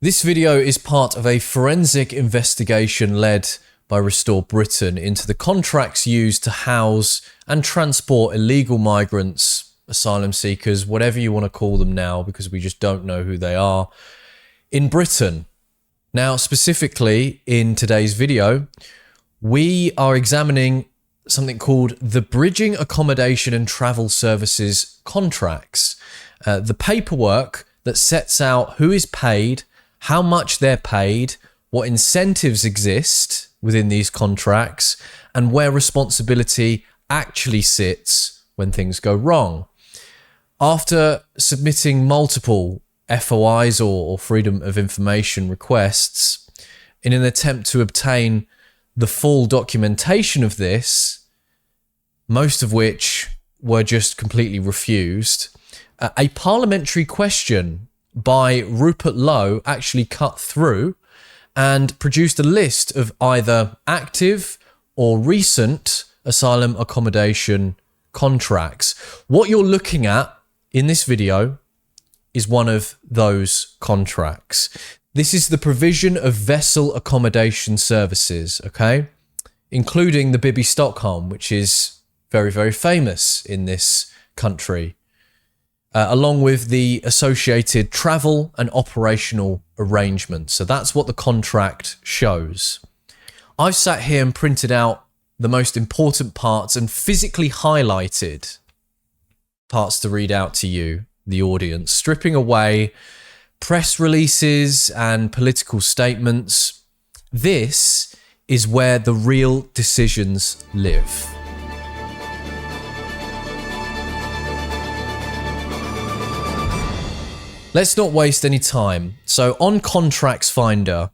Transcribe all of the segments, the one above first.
This video is part of a forensic investigation led by Restore Britain into the contracts used to house and transport illegal migrants, asylum seekers, whatever you want to call them now, because we just don't know who they are, in Britain. Now, specifically in today's video, we are examining something called the Bridging Accommodation and Travel Services contracts, the paperwork that sets out who is paid, how much they're paid, what incentives exist within these contracts, and where responsibility actually sits when things go wrong. After submitting multiple FOIs or Freedom of Information requests in an attempt to obtain the full documentation of this, most of which were just completely refused, a parliamentary question by Rupert Lowe actually cut through and produced a list of either active or recent asylum accommodation contracts. What you're looking at in this video is one of those contracts. This is the provision of vessel accommodation services, okay? Including the Bibby Stockholm, which is very, very famous in this country. Along with the associated travel and operational arrangements. So that's what the contract shows. I've sat here and printed out the most important parts and physically highlighted parts to read out to you, the audience, stripping away press releases and political statements. This is where the real decisions live. Let's not waste any time. So on Contracts Finder,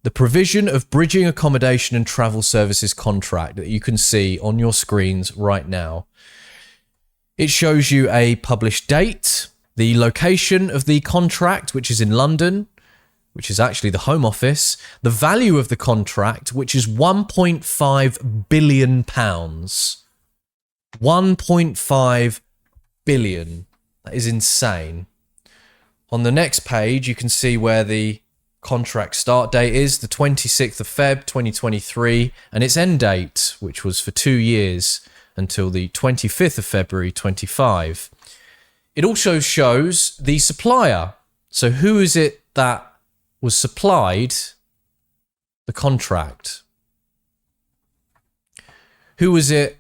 the provision of Bridging Accommodation and Travel Services contract that you can see on your screens right now. It shows you a published date, the location of the contract, which is in London, which is actually the Home Office, the value of the contract, which is £1.5 billion. 1.5 billion. That is insane. On the next page, you can see where the contract start date is, the 26th of Feb 2023, and its end date, which was for 2 years until the 25th of February 25. It also shows the supplier. So who is it that was supplied the contract? Who was it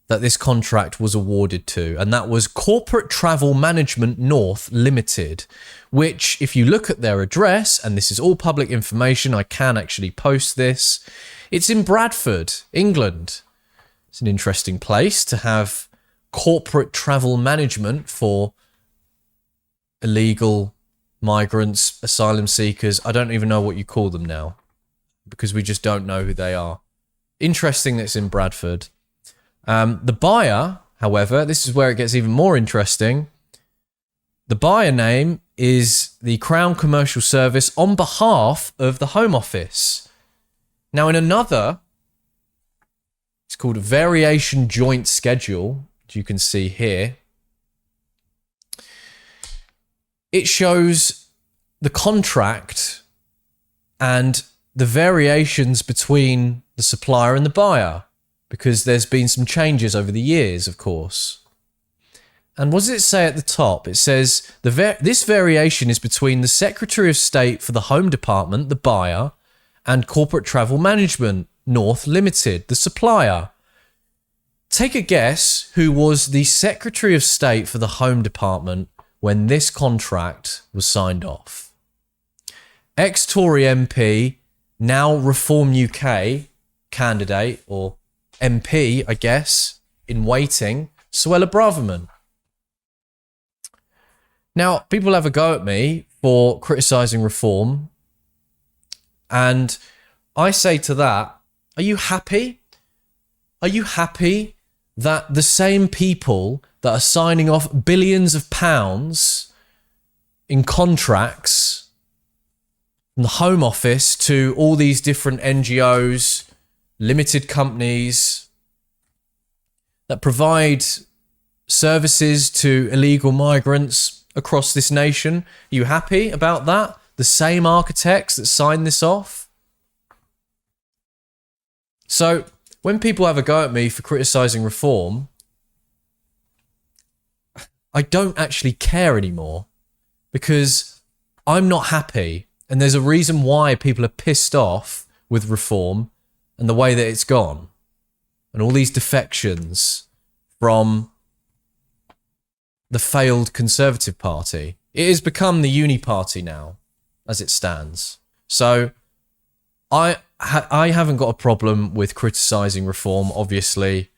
that this contract was awarded to? And that was Corporate Travel Management North Limited, which, if you look at their address, and this is all public information, I can actually post this, it's in Bradford, England. It's an interesting place to have corporate travel management for illegal migrants, asylum seekers. I don't even know what you call them now because we just don't know who they are. Interesting that it's in Bradford. The buyer, however, this is where it gets even more interesting. The buyer name is the Crown Commercial Service on behalf of the Home Office. Now, in another, it's called a Variation Joint Schedule, which you can see here. It shows the contract and the variations between the supplier and the buyer, because there's been some changes over the years, of course. And what does it say at the top? It says, this variation is between the Secretary of State for the Home Department, the buyer, and Corporate Travel Management North Limited, the supplier. Take a guess who was the Secretary of State for the Home Department when this contract was signed off. Ex-Tory MP, now Reform UK candidate, or MP, I guess, in waiting, Suella Braverman. Now, people have a go at me for criticising Reform, and I say to that, are you happy? Are you happy that the same people that are signing off billions of pounds in contracts from the Home Office to all these different NGOs, limited companies that provide services to illegal migrants across this nation? Are you happy about that? the same architects that signed this off. So when people have a go at me for criticising reform, I don't actually care anymore because I'm not happy. And there's a reason why people are pissed off with reform and the way that it's gone. And all these defections from the failed Conservative Party. It has become the uni party now, as it stands. So I haven't got a problem with criticising reform, obviously.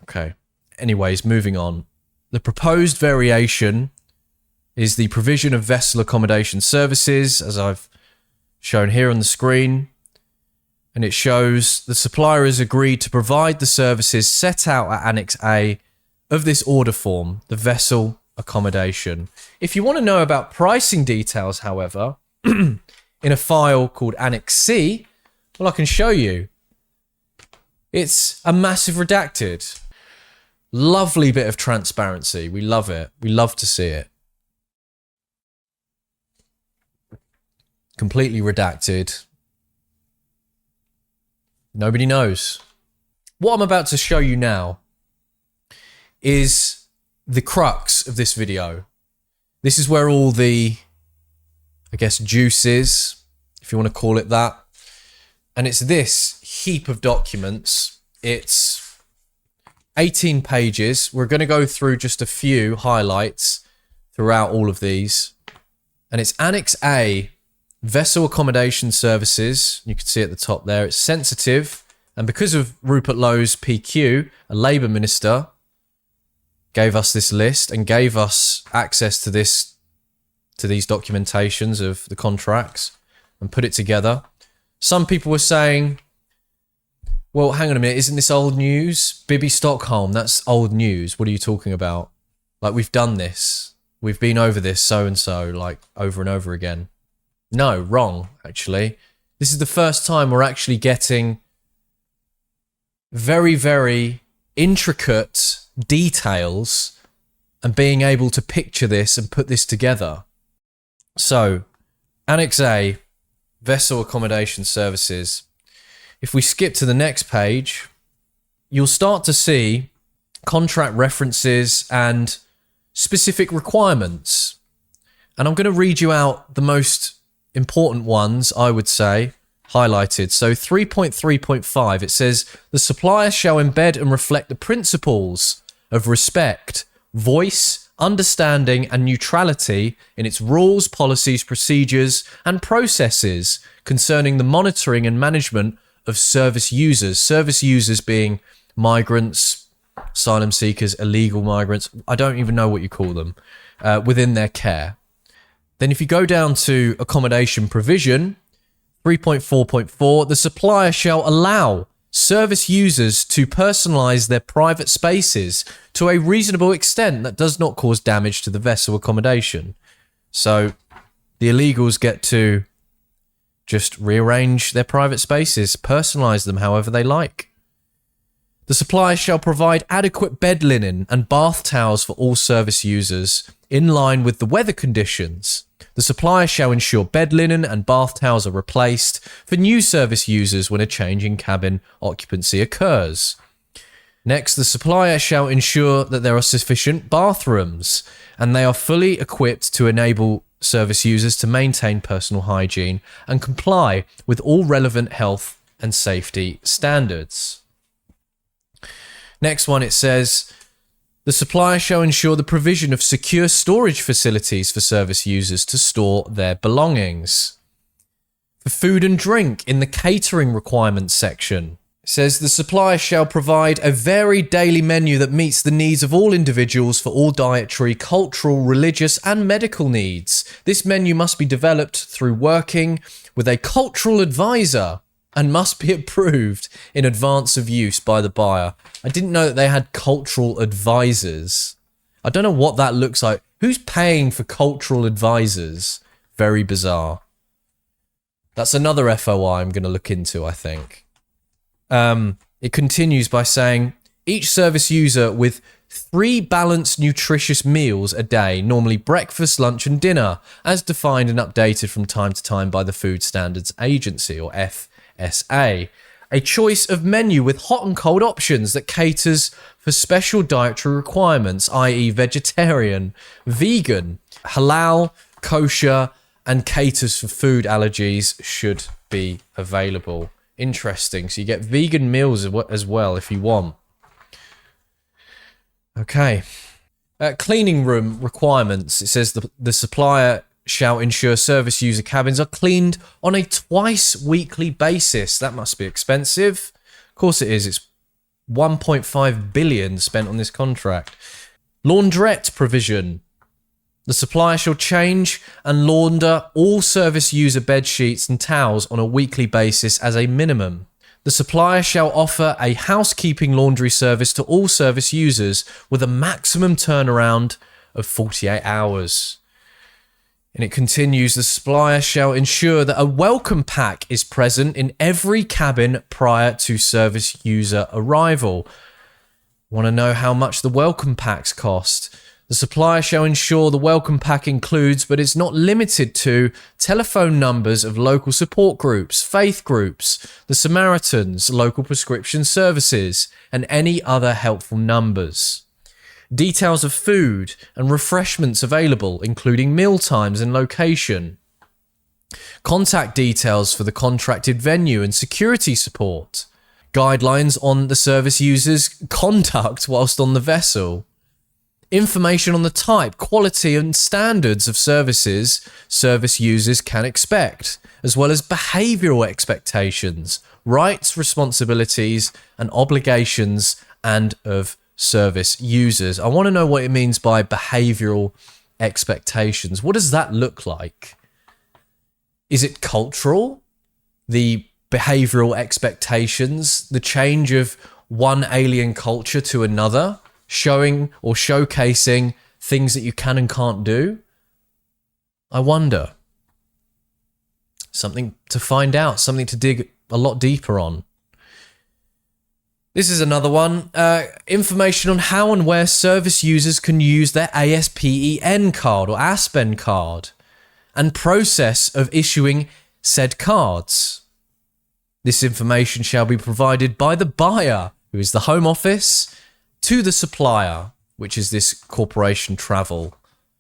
Okay. Anyways, moving on. The proposed variation is the provision of vessel accommodation services, as I've shown here on the screen. And it shows the supplier has agreed to provide the services set out at Annex A of this order form, the vessel accommodation. If you want to know about pricing details, however, in a file called Annex C, well, I can show you. It's a massive redacted. Lovely bit of transparency. We love it. We love to see it. Completely redacted. Nobody knows. What I'm about to show you now is the crux of this video. This is where all the, I guess, juice is, if you want to call it that. And it's this heap of documents. It's 18 pages. We're going to go through just a few highlights throughout all of these. And it's Annex A, Vessel Accommodation Services. You can see at the top there. It's sensitive. And because of Rupert Lowe's PQ, a Labour minister gave us this list and gave us access to these documentations of the contracts and put it together. Some people were saying, well, hang on a minute, isn't this old news? Bibby Stockholm, that's old news. What are you talking about? Like, we've done this. We've been over this so-and-so, like, over and over again. No, wrong, actually. This is the first time we're actually getting very, very intricate details and being able to picture this and put this together. So, Annex A, Vessel Accommodation Services. If we skip to the next page, you'll start to see contract references and specific requirements. And I'm going to read you out the most important ones, I would say, highlighted. So 3.3.5, it says, the supplier shall embed and reflect the principles of respect, voice, understanding and neutrality in its rules, policies, procedures and processes concerning the monitoring and management of service users being migrants, asylum seekers, illegal migrants, I don't even know what you call them, within their care. Then if you go down to accommodation provision, 3.4.4, the supplier shall allow service users to personalise their private spaces to a reasonable extent that does not cause damage to the vessel accommodation. So the illegals get to just rearrange their private spaces, personalise them however they like. The supplier shall provide adequate bed linen and bath towels for all service users in line with the weather conditions. The supplier shall ensure bed linen and bath towels are replaced for new service users when a change in cabin occupancy occurs. Next, the supplier shall ensure that there are sufficient bathrooms and they are fully equipped to enable service users to maintain personal hygiene and comply with all relevant health and safety standards. Next one, it says, the supplier shall ensure the provision of secure storage facilities for service users to store their belongings. For food and drink, in the catering requirements section, it says the supplier shall provide a varied daily menu that meets the needs of all individuals for all dietary, cultural, religious and medical needs. This menu must be developed through working with a cultural advisor and must be approved in advance of use by the buyer. I didn't know that they had cultural advisors. I don't know what that looks like. Who's paying for cultural advisors? Very bizarre. That's another FOI I'm going to look into, I think. It continues by saying, each service user with 3 balanced nutritious meals a day, normally breakfast, lunch and dinner, as defined and updated from time to time by the Food Standards Agency, or FSA. A choice of menu with hot and cold options that caters for special dietary requirements, i.e. vegetarian, vegan, halal, kosher, and caters for food allergies should be available. Interesting. So you get vegan meals as well if you want. Okay. Cleaning room requirements. It says the supplier shall ensure service user cabins are cleaned on a twice weekly basis. That must be expensive. Of course it is. It's 1.5 billion spent on this contract. Laundrette provision. The supplier shall change and launder all service user bed sheets and towels on a weekly basis as a minimum. The supplier shall offer a housekeeping laundry service to all service users with a maximum turnaround of 48 hours. And it continues, the supplier shall ensure that a welcome pack is present in every cabin prior to service user arrival. Want to know how much the welcome packs cost? The supplier shall ensure the welcome pack includes, but is not limited to, telephone numbers of local support groups, faith groups, the Samaritans, local prescription services, and any other helpful numbers. Details of food and refreshments available, including meal times and location. Contact details for the contracted venue and security support. Guidelines on the service user's conduct whilst on the vessel. Information on the type, quality and standards of services service users can expect, as well as behavioural expectations, rights, responsibilities and obligations and of service users. I want to know what it means by behavioural expectations. What does that look like? Is it cultural? The behavioural expectations, the change of one alien culture to another? Showing or showcasing things that you can and can't do? I wonder. Something to find out, something to dig a lot deeper on. This is another one. Information on how and where service users can use their ASPEN card or ASPEN card and process of issuing said cards. This information shall be provided by the buyer, who is the Home Office, to the supplier, which is this Corporation Travel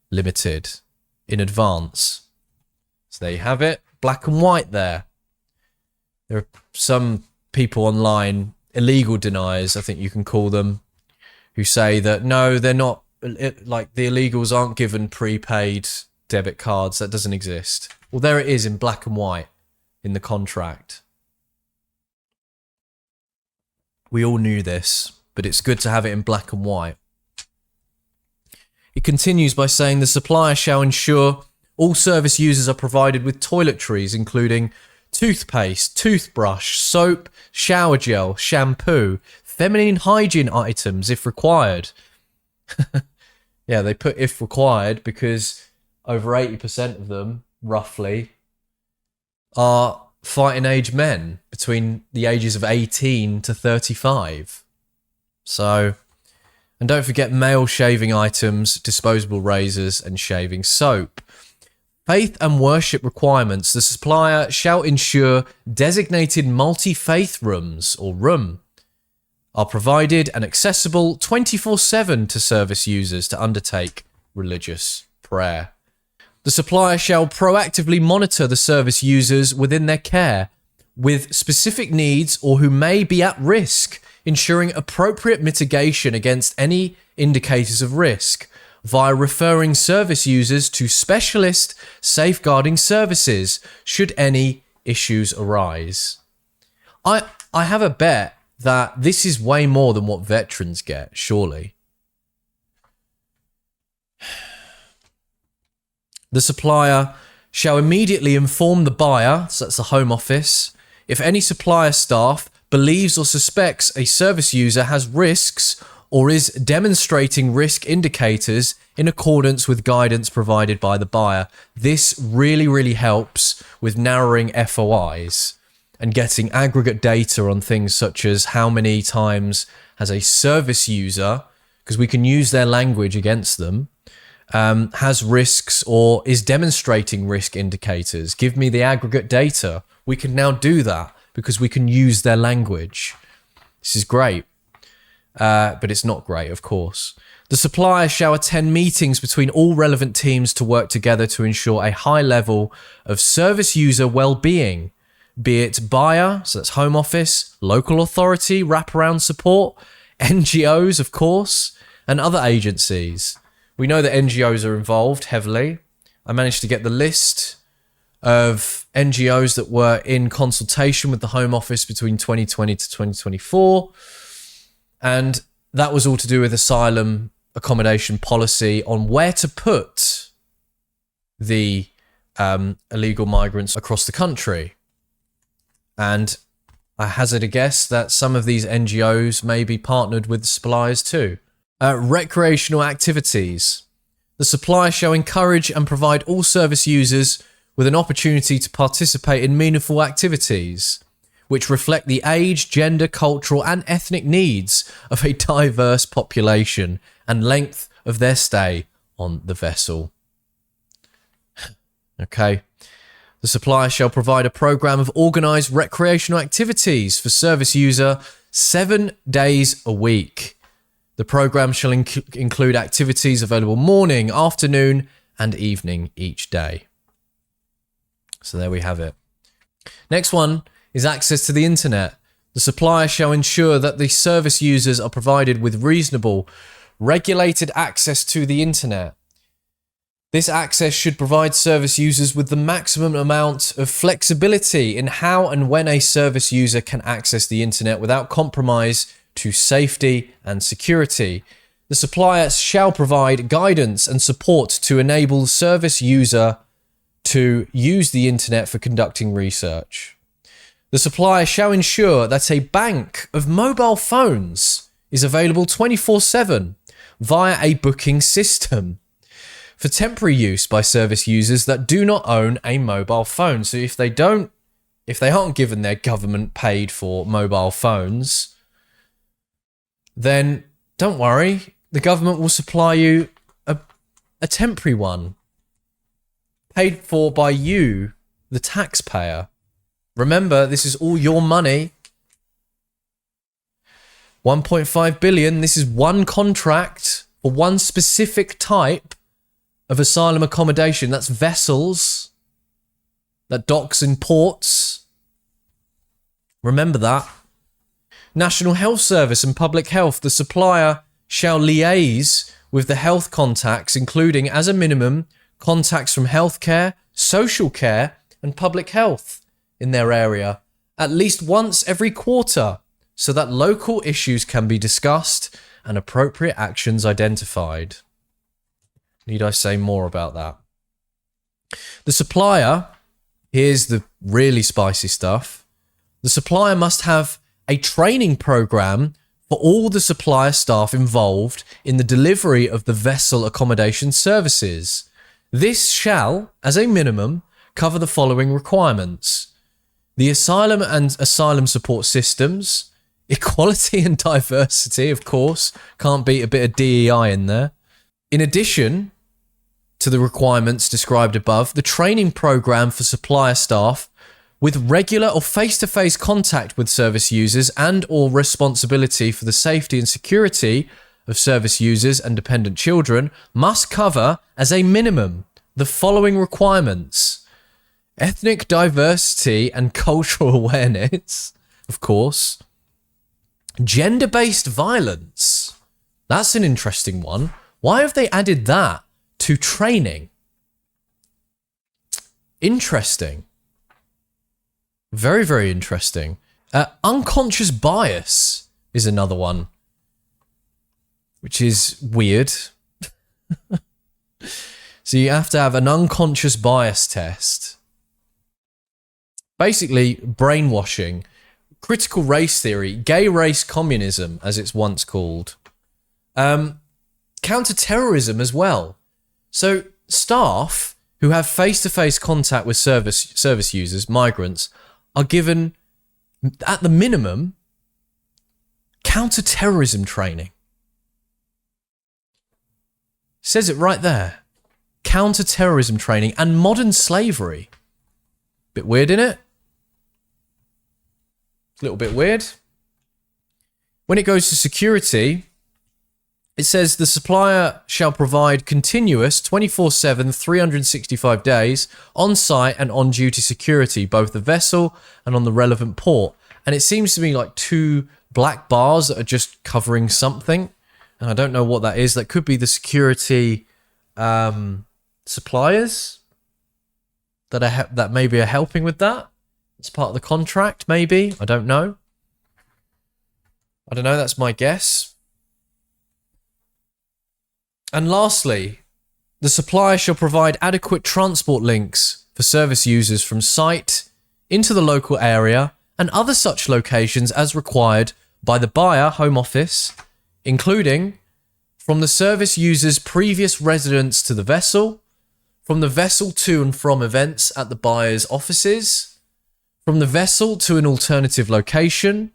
Limited, in advance. So there you have it, black and white there. There are some people online, illegal deniers, I think you can call them, who say that no, they're not, like the illegals aren't given prepaid debit cards, that doesn't exist. Well, there it is in black and white in the contract. We all knew this, but it's good to have it in black and white. It continues by saying the supplier shall ensure all service users are provided with toiletries, including toothpaste, toothbrush, soap, shower gel, shampoo, feminine hygiene items if required. Yeah, they put if required because over 80% of them, roughly, are fighting age men between the ages of 18 to 35. So, and don't forget male shaving items, disposable razors and shaving soap. Faith and worship requirements. The supplier shall ensure designated multi-faith rooms or room are provided and accessible 24/7 to service users to undertake religious prayer. The supplier shall proactively monitor the service users within their care with specific needs or who may be at risk, ensuring appropriate mitigation against any indicators of risk via referring service users to specialist safeguarding services should any issues arise. I have a bet that this is way more than what veterans get, surely. The supplier shall immediately inform the buyer, so that's the Home Office, if any supplier staff believes or suspects a service user has risks or is demonstrating risk indicators in accordance with guidance provided by the buyer. This really, really helps with narrowing FOIs and getting aggregate data on things such as how many times has a service user because we can use their language against them, has risks or is demonstrating risk indicators. Give me the aggregate data. We can now do that because we can use their language. This is great, but it's not great, of course. The supplier shall attend meetings between all relevant teams to work together to ensure a high level of service user well-being, be it buyer, so that's Home Office, local authority, wraparound support, NGOs, of course, and other agencies. We know that NGOs are involved heavily. I managed to get the list of NGOs that were in consultation with the Home Office between 2020 to 2024. And that was all to do with asylum accommodation policy on where to put the illegal migrants across the country. And I hazard a guess that some of these NGOs may be partnered with suppliers too. Recreational activities. The supplier shall encourage and provide all service users with an opportunity to participate in meaningful activities which reflect the age, gender, cultural and ethnic needs of a diverse population and length of their stay on the vessel. Okay. The supplier shall provide a program of organised recreational activities for service user 7 days a week. The program shall include activities available morning, afternoon and evening each day. So there we have it. Next one is access to the internet. The supplier shall ensure that the service users are provided with reasonable, regulated access to the internet. This access should provide service users with the maximum amount of flexibility in how and when a service user can access the internet without compromise to safety and security. The supplier shall provide guidance and support to enable service user to use the internet for conducting research. The supplier shall ensure that a bank of mobile phones is available 24/7 via a booking system for temporary use by service users that do not own a mobile phone. So if they aren't given their government paid for mobile phones, then don't worry, the government will supply you a temporary one paid for by you, the taxpayer. Remember, this is all your money. 1.5 billion. This is one contract for one specific type of asylum accommodation. That's vessels that docks in ports. Remember that. National Health Service and Public Health. The supplier shall liaise with the health contacts, including, as a minimum, contacts from healthcare, social care, and public health in their area at least once every quarter so that local issues can be discussed and appropriate actions identified. Need I say more about that? The supplier, here's the really spicy stuff. The supplier must have a training program for all the supplier staff involved in the delivery of the vessel accommodation services. This shall, as a minimum, cover the following requirements: the asylum and asylum support systems, equality and diversity, of course, can't beat a bit of DEI in there. In addition to the requirements described above, the training program for supplier staff with regular or face-to-face contact with service users and or responsibility for the safety and security of service users and dependent children must cover, as a minimum, the following requirements: ethnic diversity and cultural awareness, of course. Gender-based violence. That's an interesting one. Why have they added that to training? Interesting. Very, very interesting. Unconscious bias is another one, which is weird. So you have to have an unconscious bias test. Basically, brainwashing, critical race theory, gay race communism, as it's once called. Counter-terrorism as well. So staff who have face-to-face contact with service users, migrants, are given, at the minimum, counter-terrorism training. Says it right there. Counter-terrorism training and modern slavery. Bit weird, innit? A little bit weird. When it goes to security, it says the supplier shall provide continuous 24/7, 365 days on-site and on-duty security, both the vessel and on the relevant port. And it seems to be like two black bars that are just covering something. And I don't know what that is. That could be the security suppliers that maybe are helping with that. It's part of the contract, maybe. I don't know. That's my guess. And lastly, the supplier shall provide adequate transport links for service users from site into the local area and other such locations as required by the buyer home office, including from the service user's previous residence to the vessel, from the vessel to and from events at the buyer's offices, from the vessel to an alternative location,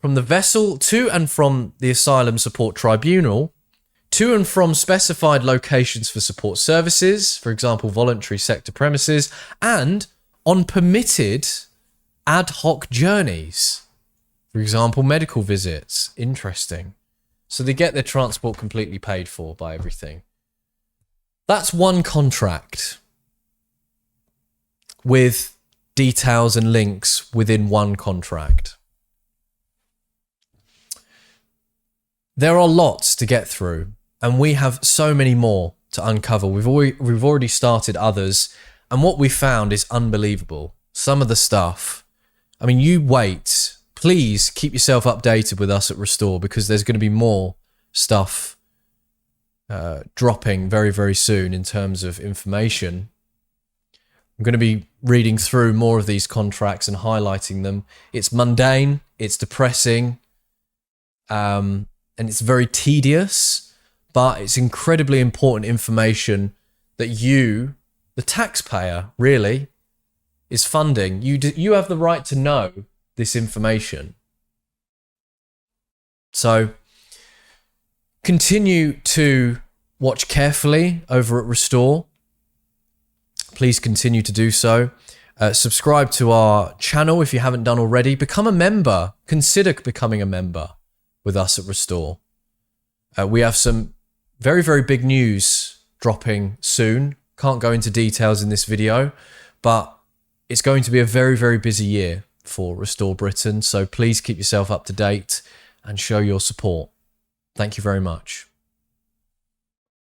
from the vessel to and from the Asylum Support Tribunal, to and from specified locations for support services, for example, voluntary sector premises, and on permitted ad hoc journeys, for example, medical visits. Interesting. So they get their transport completely paid for by everything. That's one contract with details and links within one contract. There are lots to get through, and we have so many more to uncover. We've already started others, and what we found is unbelievable. Some of the stuff, I mean, you wait. Please keep yourself updated with us at Restore, because there's going to be more stuff dropping very, very soon in terms of information. I'm going to be reading through more of these contracts and highlighting them. It's mundane, it's depressing, and it's very tedious, but it's incredibly important information that you, the taxpayer, really, is funding. You have the right to know this information. So continue to watch carefully over at Restore. Please continue to do so. Subscribe to our channel if you haven't done already. Become a member. Consider becoming a member with us at Restore. We have some very, very big news dropping soon. Can't go into details in this video, but it's going to be a very, very busy year for Restore Britain. So please keep yourself up to date and show your support. Thank you very much.